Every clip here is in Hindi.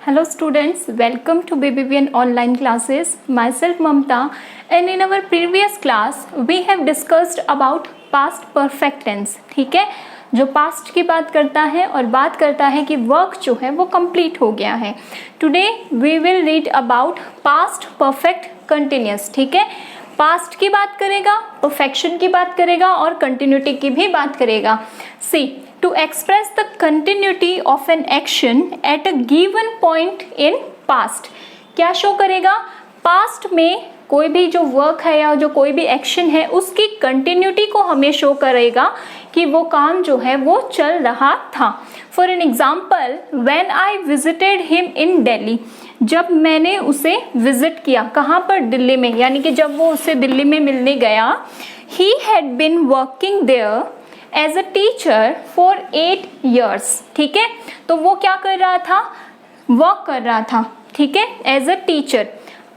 Hello students, welcome to BBVN online classes. Myself Mamta, and in our previous class we have discussed about past perfect tense. ठीक है, जो पास्ट की बात करता है और बात करता है कि वर्क जो है वो कंप्लीट हो गया है. Today we will read about past perfect continuous. ठीक है, पास्ट की बात करेगा, परफेक्शन की बात करेगा और कंटिन्यूटी की भी बात करेगा. सी, to express the continuity of an action at a given point in past. क्या शो करेगा? पास्ट में कोई भी जो वर्क है या जो कोई भी एक्शन है उसकी कंटिन्यूटी को हमें शो करेगा कि वो काम जो है वो चल रहा था. For an example, when I visited him in Delhi, जब मैंने उसे विजिट किया, कहाँ पर? दिल्ली में, यानी कि जब वो उससे दिल्ली में मिलने गया. He had been working there as a teacher for 8 years. ठीक है, तो वो क्या कर रहा था? वर्क कर रहा था. ठीक है, एज अ टीचर.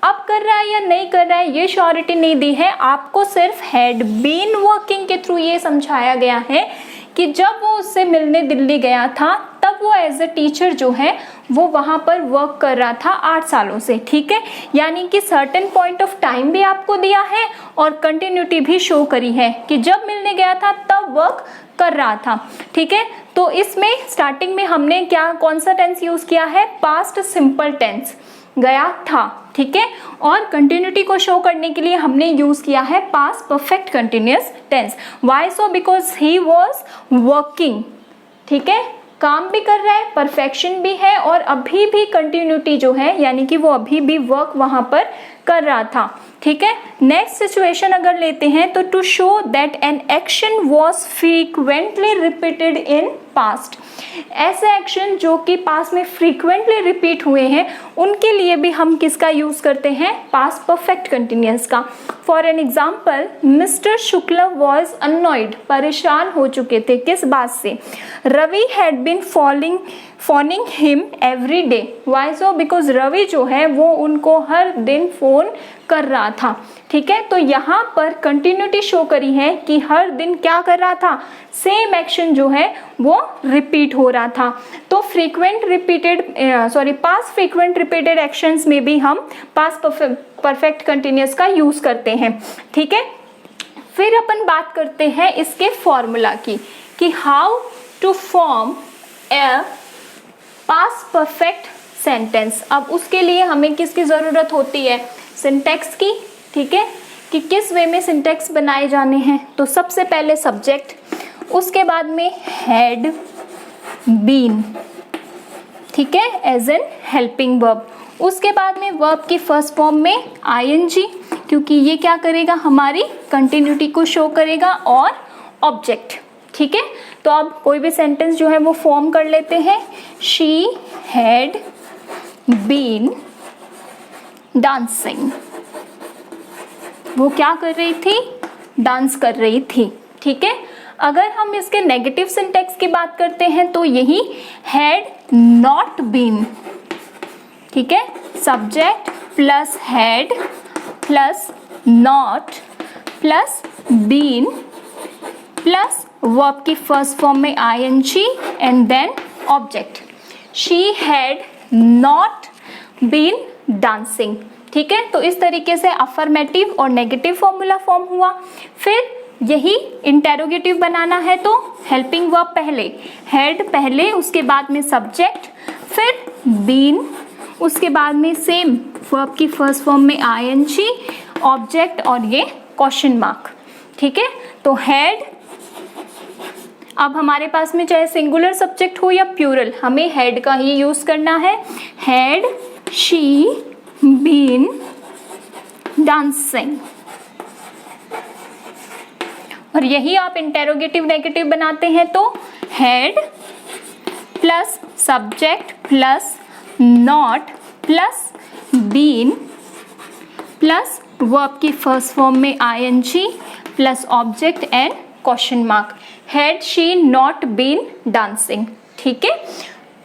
अब कर रहा है या नहीं कर रहा है ये श्योरिटी नहीं दी है, आपको सिर्फ हैड बीन वर्किंग के थ्रू ये समझाया गया है कि जब वो उससे मिलने दिल्ली गया था तब वो एज अ टीचर जो है वो वहाँ पर वर्क कर रहा था 8 सालों से. ठीक है, यानी कि सर्टेन पॉइंट ऑफ टाइम भी आपको दिया है और कंटिन्यूटी भी शो करी है कि जब मिलने गया था तब वर्क कर रहा था. ठीक है, तो इसमें स्टार्टिंग में हमने क्या, कौन सा टेंस यूज किया है? पास्ट सिंपल टेंस, गया था. ठीक है, और कंटिन्यूटी को शो करने के लिए हमने यूज किया है past perfect continuous tense. Why so? Because he was working. ठीक है, काम भी कर रहा है, परफेक्शन भी है और अभी भी कंटिन्यूटी जो है यानी कि वो अभी भी वर्क वहां पर कर रहा था. ठीक है, नेक्स्ट सिचुएशन अगर लेते हैं तो to show that an action was frequently repeated in past. ऐसे एक्शन जो कि पास्ट में फ्रीक्वेंटली रिपीट हुए हैं उनके लिए भी हम किसका यूज करते हैं? पास्ट परफेक्ट कंटिन्यूअस का. For an example, mister Shukla was annoyed, परेशान हो चुके थे. किस बात से? Ravi had been phoning him every day. Why so? Because Ravi जो है वो उनको हर दिन फोन कर रहा था. ठीक है, तो यहाँ पर कंटिन्यूटी शो करी है कि हर दिन क्या कर रहा था? सेम एक्शन जो है वो रिपीट हो रहा था. तो पास्ट फ्रीक्वेंट रिपीटेड एक्शंस में भी हम पास्ट परफेक्ट कंटिन्यूअस का यूज करते हैं. ठीक है, फिर अपन बात करते हैं इसके फॉर्मूला की कि how to form a past perfect sentence. अब उसके लिए हमें किसकी जरूरत होती है? सिंटैक्स की. ठीक है, कि किस वे में सिंटैक्स बनाए जाने हैं. तो सबसे पहले सब्जेक्ट, उसके बाद में हैड बीन. ठीक है, एज एन हेल्पिंग वर्ब. उसके बाद में वर्ब की फर्स्ट फॉर्म में आईएनजी, क्योंकि ये क्या करेगा? हमारी कंटिन्यूटी को शो करेगा. और ऑब्जेक्ट. ठीक है, तो अब कोई भी सेंटेंस जो है वो फॉर्म कर लेते हैं. She had been dancing. वो क्या कर रही थी? डांस कर रही थी. ठीक है, अगर हम इसके नेगेटिव सिंटेक्स की बात करते हैं तो यही हैड नॉट बीन. ठीक है, subject plus had plus not plus been plus verb की फर्स्ट फॉर्म में ING and then object. She had not been dancing. ठीक है, तो इस तरीके से अफर्मेटिव और नेगेटिव फॉर्मूला फॉर्म हुआ. फिर यही इंटेरोगेटिव बनाना है तो हेल्पिंग वर्ब पहले, हैड पहले, उसके बाद में सब्जेक्ट, फिर बीन, उसके बाद में सेम वर्ब की फर्स्ट फॉर्म में आईएनजी, ऑब्जेक्ट और ये क्वेश्चन मार्क. ठीक है, तो हैड, अब हमारे पास में चाहे सिंगुलर सब्जेक्ट हो या प्लूरल, हमें हैड का ही यूज करना है. Had she been dancing. और यही आप इंटेरोगेटिव नेगेटिव बनाते हैं तो had plus subject plus not plus been plus verb की फर्स्ट फॉर्म में ING plus object and question mark. Had she not been dancing. ठीक है,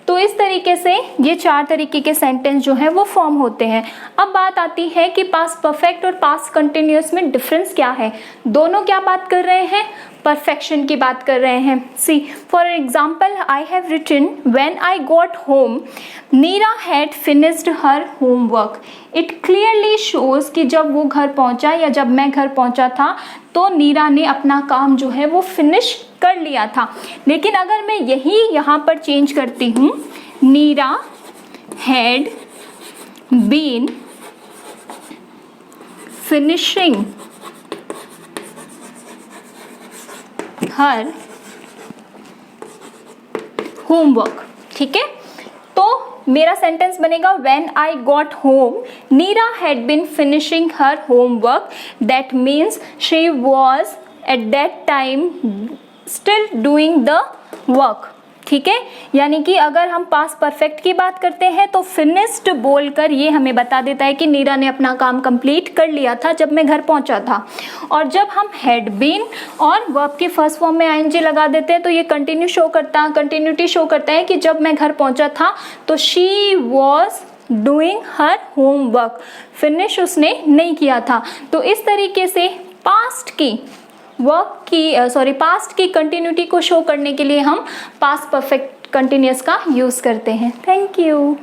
तो इस तरीके से ये 4 तरीके के सेंटेंस जो है वो फॉर्म होते हैं। अब बात आती है कि पास्ट परफेक्ट और पास्ट कंटिन्यूअस में डिफरेंस क्या है। दोनों क्या बात कर रहे हैं, परफेक्शन की बात कर रहे हैं। See for example I have written when I got home Neera had finished her homework. It clearly shows कि जब वो घर पहुंचा या जब मैं घर पहुंचा था तो नीरा ने अपना काम जो है वो फिनिश कर लिया था। लेकिन अगर मैं यही यहाँ पर चेंज करती हूँ, Neera had been finishing her homework, ठीक है, तो मेरा सेंटेंस बनेगा when I got home Neera had been finishing her homework, that means she was at that time still doing the work. ठीक है, यानी कि अगर हम पास्ट परफेक्ट की बात करते हैं तो फिनिश्ड बोलकर ये हमें बता देता है कि नीरा ने अपना काम कंप्लीट कर लिया था जब मैं घर पहुंचा था। और जब हम हैड बीन और वर्ब के फर्स्ट फॉर्म में आईएनजी लगा देते हैं तो ये कंटिन्यूटी शो करता है कि जब मैं घर पहुंचा था तो she was doing her homework, finish उसने नहीं किया था। तो इस तरीके से पास्ट की कंटिन्यूटी को शो करने के लिए हम पास्ट परफेक्ट कंटिन्यूअस का यूज करते हैं। Thank you.